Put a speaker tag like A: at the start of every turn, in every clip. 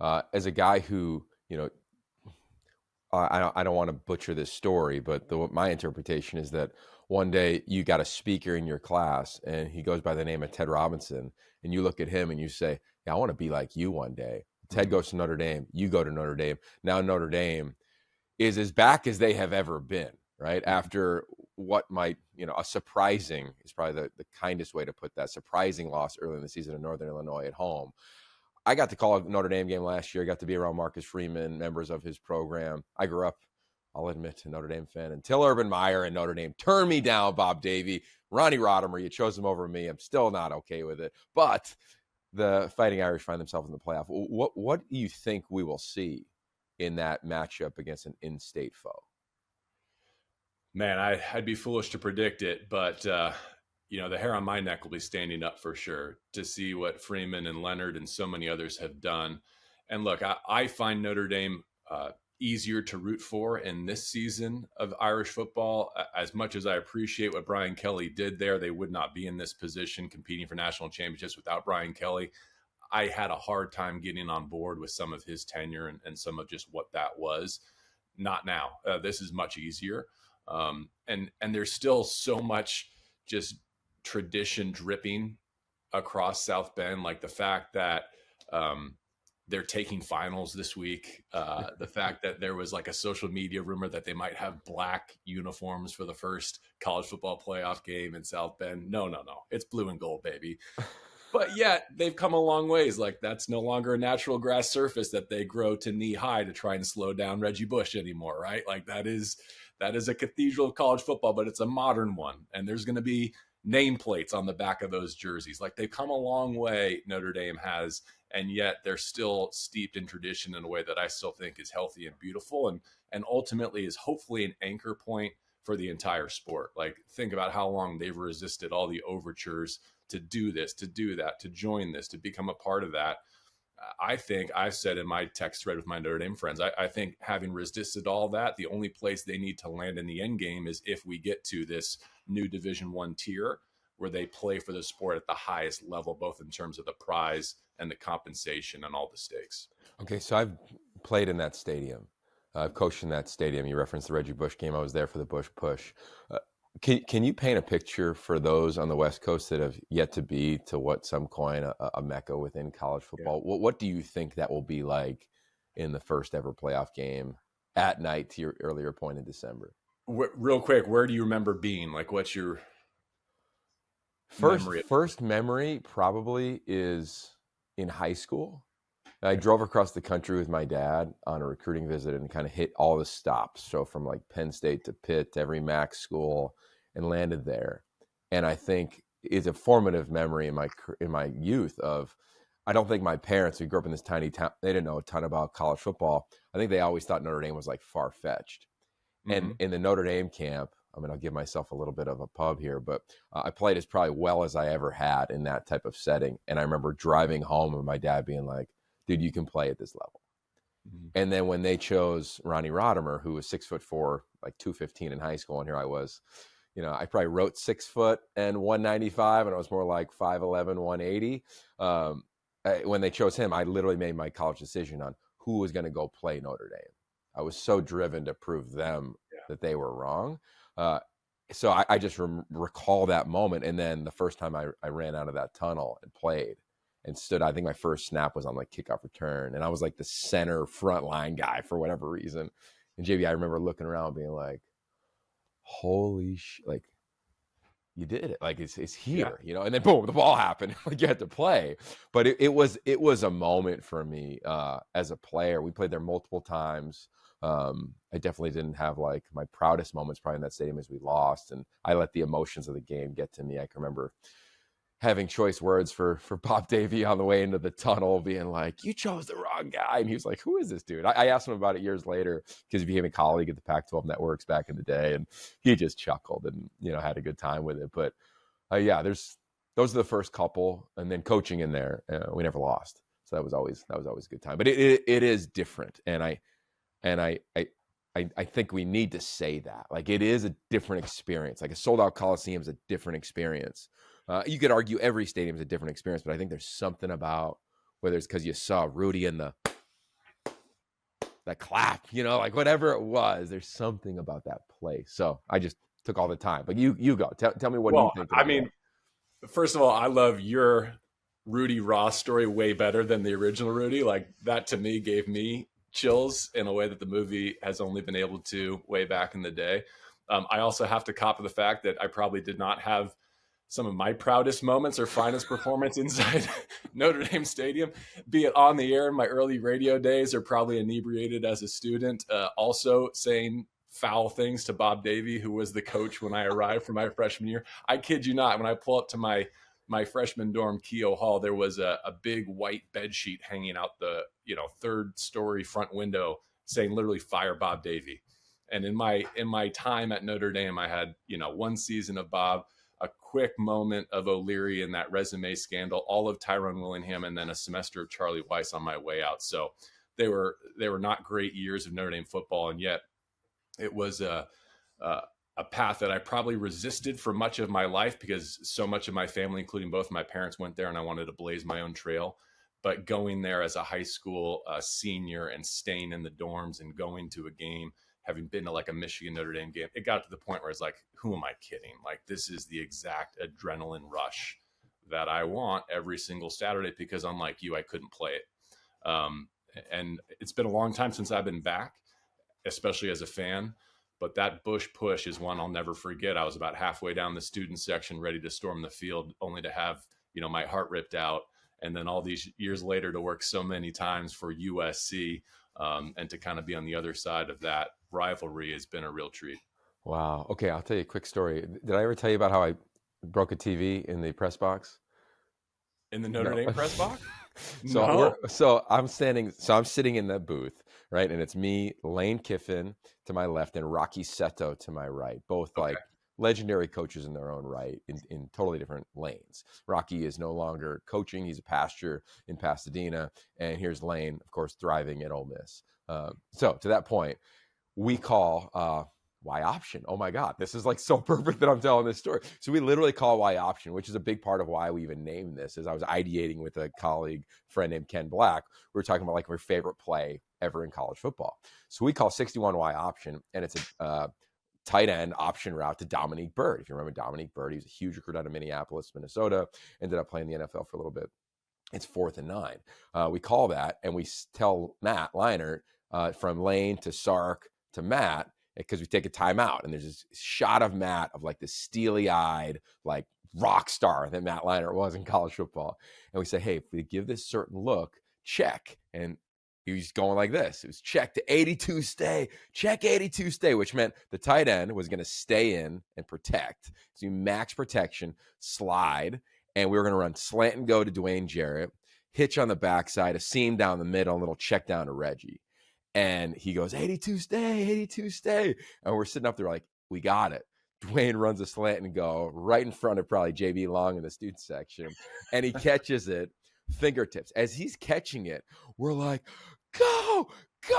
A: As a guy who, I don't want to butcher this story, but my interpretation is that one day you got a speaker in your class and he goes by the name of Ted Robinson, and you look at him and you say, yeah, I want to be like you one day. Ted goes to Notre Dame, you go to Notre Dame. Now Notre Dame is as back as they have ever been, right? After what might, a surprising is probably the kindest way to put that, surprising loss early in the season in Northern Illinois at home. I got to call a Notre Dame game last year. I got to be around Marcus Freeman, members of his program. I grew up, I'll admit, a Notre Dame fan until Urban Meyer and Notre Dame turned me down. Bob Davie, Ronnie Rodimer, you chose him over me. I'm still not okay with it. But the Fighting Irish find themselves in the playoff. What do you think we will see in that matchup against an in-state foe?
B: Man, I'd be foolish to predict it, but the hair on my neck will be standing up for sure to see what Freeman and Leonard and so many others have done. And look, I find Notre Dame easier to root for in this season of Irish football. As much as I appreciate what Brian Kelly did there, they would not be in this position competing for national championships without Brian Kelly. I had a hard time getting on board with some of his tenure and some of just what that was. Not now. This is much easier. And there's still so much just tradition dripping across South Bend, like the fact that they're taking finals this week, the fact that there was like a social media rumor that they might have black uniforms for the first college football playoff game in South Bend. No, it's blue and gold, baby. But yet they've come a long ways. Like that's no longer a natural grass surface that they grow to knee high to try and slow down Reggie Bush anymore, right? Like that is a cathedral of college football, but it's a modern one. And there's going to be nameplates on the back of those jerseys. Like they've come a long way, Notre Dame has, and yet they're still steeped in tradition in a way that I still think is healthy and beautiful and ultimately is hopefully an anchor point for the entire sport. Like think about how long they've resisted all the overtures to do this, to do that, to join this, to become a part of that. I think I've said in my text thread with my Notre Dame friends, I think having resisted all that, the only place they need to land in the end game is if we get to this new Division I tier where they play for the sport at the highest level, both in terms of the prize and the compensation and all the stakes.
A: Okay, so I've played in that stadium. I've coached in that stadium. You referenced the Reggie Bush game. I was there for the Bush Push. Can you paint a picture for those on the West Coast that have yet to be to what some coin a mecca within college football? Yeah. What do you think that will be like in the first ever playoff game at night, to your earlier point, in December?
B: Real quick, where do you remember being? Like, what's your
A: first memory? Probably is in high school. I drove across the country with my dad on a recruiting visit and kind of hit all the stops. So from like Penn State to Pitt, to every MAC school, and landed there. And I think it's a formative memory in my youth of, I don't think my parents, who grew up in this tiny town, they didn't know a ton about college football. I think they always thought Notre Dame was like far-fetched. Mm-hmm. And in the Notre Dame camp, I mean, I'll give myself a little bit of a pub here, but I played as probably well as I ever had in that type of setting. And I remember driving home and my dad being like, dude, you can play at this level. Mm-hmm. And then when they chose Ronnie Rodimer, who was 6'4", like 215 in high school, and here I was, I probably wrote 6 foot and 195, and I was more like 5'11", 180. When they chose him, I literally made my college decision on who was going to go play Notre Dame. I was so driven to prove them that they were wrong. So I just recall that moment. And then the first time I ran out of that tunnel and played and stood, I think my first snap was on like kickoff return. And I was like the center front line guy for whatever reason. And JV, I remember looking around being like, holy shit, like you did it. Like it's here, and then boom, the ball happened. Like you had to play. But it was a moment for me as a player. We played there multiple times. I definitely didn't have like my proudest moments probably in that stadium as we lost. And I let the emotions of the game get to me. I can remember having choice words for Bob Davie on the way into the tunnel, being like, you chose the wrong guy. And he was like, who is this dude? I asked him about it years later because he became a colleague at the Pac-12 Networks back in the day. And he just chuckled and, had a good time with it. But those are the first couple. And then coaching in there, we never lost. So that was always a good time. But it is different. And I think we need to say that. Like it is a different experience. Like a sold-out Coliseum is a different experience. You could argue every stadium is a different experience, but I think there's something about whether it's because you saw Rudy in the that clap, like whatever it was, there's something about that place. So I just took all the time. But you go. Tell me, what are you
B: Well,
A: thinking
B: I
A: of
B: mean, first of all, I love your Rudy Roth story way better than the original Rudy. Like that to me gave me chills in a way that the movie has only been able to way back in the day. I also have to cop to the fact that I probably did not have some of my proudest moments or finest performance inside Notre Dame Stadium, be it on the air in my early radio days or probably inebriated as a student, also saying foul things to Bob Davie, who was the coach when I arrived for my freshman year. I kid you not, when I pull up to my freshman dorm, Keogh Hall, there was a big white bed sheet hanging out the third story front window saying literally "Fire Bob Davie." And in my time at Notre Dame, I had one season of Bob, a quick moment of O'Leary in that resume scandal, all of Tyrone Willingham, and then a semester of Charlie Weiss on my way out. So they were not great years of Notre Dame football, and yet it was a path that I probably resisted for much of my life because so much of my family, including both my parents, went there, and I wanted to blaze my own trail. But going there as a high school senior and staying in the dorms and going to a game, having been to like a Michigan Notre Dame game, it got to the point where it's like, who am I kidding? Like, this is the exact adrenaline rush that I want every single Saturday because, unlike you, I couldn't play it. And it's been a long time since I've been back, especially as a fan. But that Bush push is one I'll never forget. I was about halfway down the student section, ready to storm the field, only to have my heart ripped out. And then all these years later to work so many times for USC, and to kind of be on the other side of that rivalry has been a real treat.
A: Wow. Okay, I'll tell you a quick story. Did I ever tell you about how I broke a TV in the press box?
B: In the Notre
A: No.
B: Dame press box?
A: So
B: No.
A: I'm sitting in the booth, right? And it's me, Lane Kiffin to my left, and Rocky Seto to my right, both
B: Okay.
A: like legendary coaches in their own right, in totally different lanes. Rocky is no longer coaching; he's a pastor in Pasadena, and here's Lane, of course, thriving at Ole Miss. So to that point, we call Y option. Oh my God, this is like so perfect that I'm telling this story. So we literally call Y option, which is a big part of why we even named this. As I was ideating with a colleague friend named Ken Black, we were talking about like our favorite play ever in college football. So we call 61 Y option, and it's a tight end option route to Dominique Byrd. If you remember Dominique Byrd, he was a huge recruit out of Minneapolis, Minnesota, ended up playing the NFL for a little bit. It's 4th and 9. We call that, and we tell Matt Leinart from Lane to Sark to Matt, because we take a timeout, and there's this shot of Matt of like this steely-eyed, like rock star that Matt Leinart was in college football. And we say, hey, if we give this certain look, check. And he was going like this. It was check to 82 stay, check 82 stay, which meant the tight end was going to stay in and protect. So you max protection, slide, and we were going to run slant and go to Dwayne Jarrett, hitch on the backside, a seam down the middle, a little check down to Reggie. And he goes, 82 stay, 82 stay. And we're sitting up there like, we got it. Dwayne runs a slant and go right in front of probably JB Long in the student section. And he catches it fingertips. As he's catching it, we're like, go.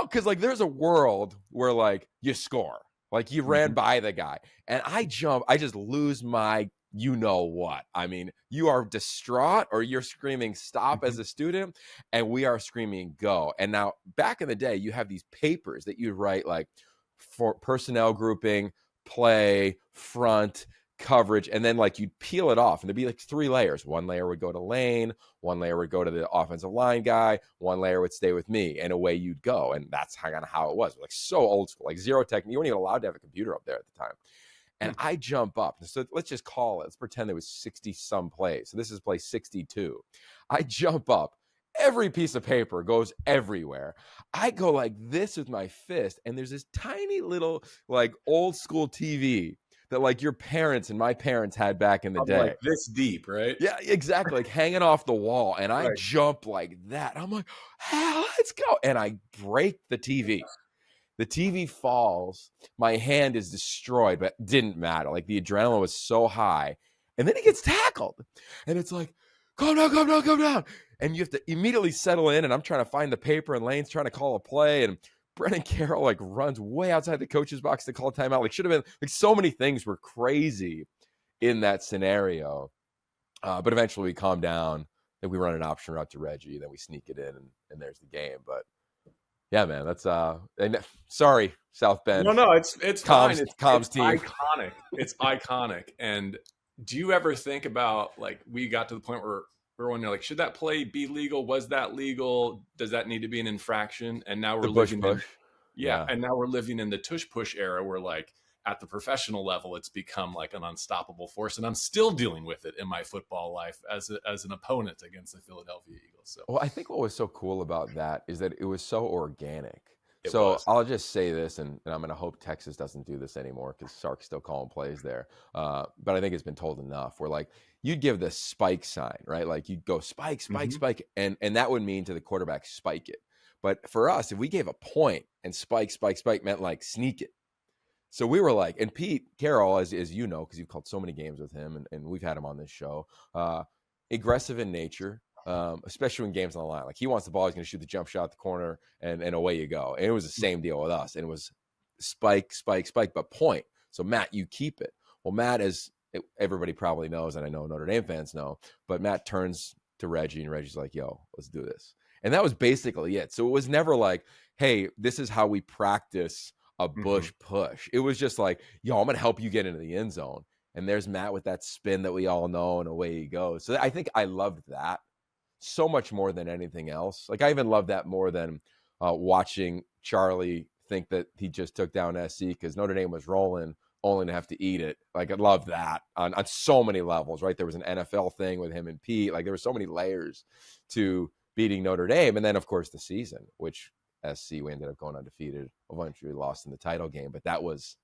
A: Because like there's a world where like you score. Like you ran by the guy. And I just lose my what. I mean, you are distraught or you're screaming stop as a student, and we are screaming go. And now back in the day, you have these papers that you write like for personnel grouping, play, front, coverage, and then like you'd peel it off, and there'd be like 3 layers. One layer would go to Lane, one layer would go to the offensive line guy, one layer would stay with me, and away you'd go. And that's kind of how it was. Like so old school, like zero tech. You weren't even allowed to have a computer up there at the time. And I jump up. So let's just call it. Let's pretend there was 60 some plays. So this is play 62. I jump up. Every piece of paper goes everywhere. I go like this with my fist, and there's this tiny little like old school TV that like your parents and my parents had back in the day.
B: Like this deep, right?
A: Yeah, exactly. Like hanging off the wall. And I
B: Right.
A: jump like that. I'm like, hey, let's go. And I break the TV. The TV falls. My hand is destroyed, but it didn't matter. Like the adrenaline was so high. And then he gets tackled. And it's like, calm down, calm down, calm down. And you have to immediately settle in. And I'm trying to find the paper, and Lane's trying to call a play. And Brennan Carroll like runs way outside the coach's box to call a timeout. Like should have been like so many things were crazy in that scenario. But eventually we calm down. Then we run an option route to Reggie. Then we sneak it in, and there's the game. But Yeah, man. That's and sorry, South
B: No,
A: Bend
B: no, it's fine.
A: comms
B: It's
A: comms team.
B: iconic. It's iconic. And do you ever think about, like, we got to the point where we're wondering, like, should that play be legal? Was that legal? Does that need to be an infraction? And now
A: The
B: we're
A: Bush
B: living in
A: push.
B: yeah,
A: Yeah.
B: and now we're living in the tush push era where, like, at the professional level it's become like an unstoppable force, and I'm still dealing with it in my football life as an opponent against the Philadelphia Eagles. So
A: Well, I think what was so cool about that is that it was so organic.
B: it
A: So
B: was.
A: I'll just say this, and I'm going to hope Texas doesn't do this anymore because Sark's still calling plays there. But I think it's been told enough. Where like you'd give the spike sign, right? Like you'd go spike, spike,
B: Hmm.
A: spike, and that would mean to the quarterback spike it. But for us, if we gave a point and spike, spike, spike meant like sneak it. So we were like, and Pete Carroll, as you know, because you've called so many games with him, and we've had him on this show, aggressive in nature, especially when games on the line. Like he wants the ball, he's going to shoot the jump shot at the corner, and away you go. And it was the same deal with us. And it was spike, spike, spike, but point. So Matt, you keep it. Well, Matt, as everybody probably knows, and I know Notre Dame fans know, but Matt turns to Reggie, and Reggie's like, "Yo, let's do this." And that was basically it. So it was never like, "Hey, this is how we practice a
B: Hmm.
A: Bush push." It was just like, "Yo, I'm gonna help you get into the end zone." And there's Matt with that spin that we all know, and away he goes. So I think I loved that so much more than anything else. Like I even love that more than watching Charlie think that he just took down SC because Notre Dame was rolling, only to have to eat it. Like I love that on so many levels. Right, there was an NFL thing with him and Pete. Like there were so many layers to beating Notre Dame, and then of course the season, which SC we ended up going undefeated. Eventually lost in the title game, but that was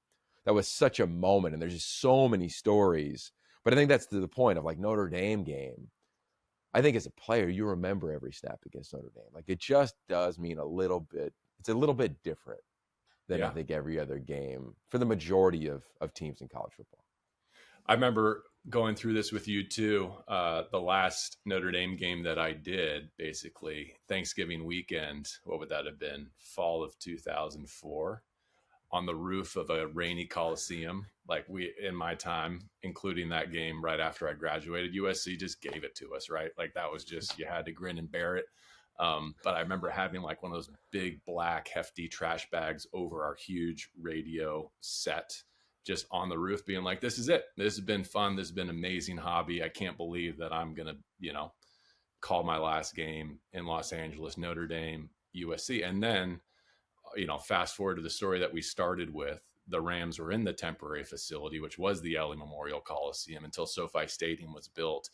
A: such a moment, and there's just so many stories. But I think that's to the point of like Notre Dame game. I think as a player, you remember every snap against Notre Dame. Like it just does mean a little bit. It's a little bit different than I
B: Yeah.
A: think every other game for the majority of teams in college football.
B: I remember going through this with you too. The last Notre Dame game that I did, basically Thanksgiving weekend, what would that have been? Fall of 2004, on the roof of a rainy Coliseum. Like we, in my time, including that game right after I graduated, USC just gave it to us, right? Like that was just, you had to grin and bear it. But I remember having like one of those big black hefty trash bags over our huge radio set, just on the roof, being like, this is it. This has been fun. This has been an amazing hobby. I can't believe that I'm going to, call my last game in Los Angeles, Notre Dame, USC. And then, fast forward to the story that we started with, the Rams were in the temporary facility, which was the LA Memorial Coliseum, until SoFi Stadium was built.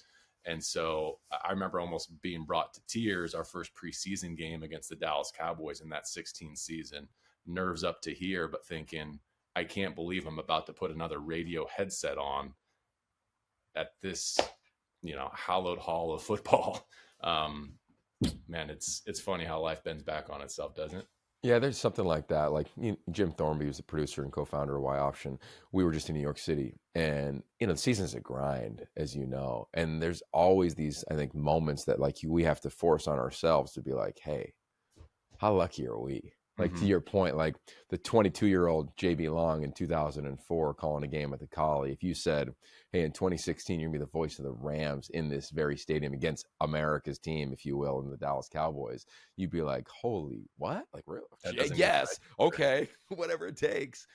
B: And so I remember almost being brought to tears our first preseason game against the Dallas Cowboys in that 16 season, nerves up to here, but thinking, I can't believe I'm about to put another radio headset on at this, hallowed hall of football. Um, Man, it's funny how life bends back on itself, doesn't it?
A: Yeah, there's something like that. Like Jim Thornby was the producer and co-founder of Y Option. We were just in New York City, and the season's a grind, as you know. And there's always these, I think, moments that like we have to force on ourselves to be like, hey, how lucky are we? Like to
B: Mm-hmm.
A: your point, like the 22-year-old JB Long in 2004 calling a game at the Collie. If you said, "Hey, in 2016, you're gonna be the voice of the Rams in this very stadium against America's team, if you will, in the Dallas Cowboys," you'd be like, "Holy what? Like, really?
B: That doesn't even
A: Yes,
B: register.
A: okay, whatever it takes."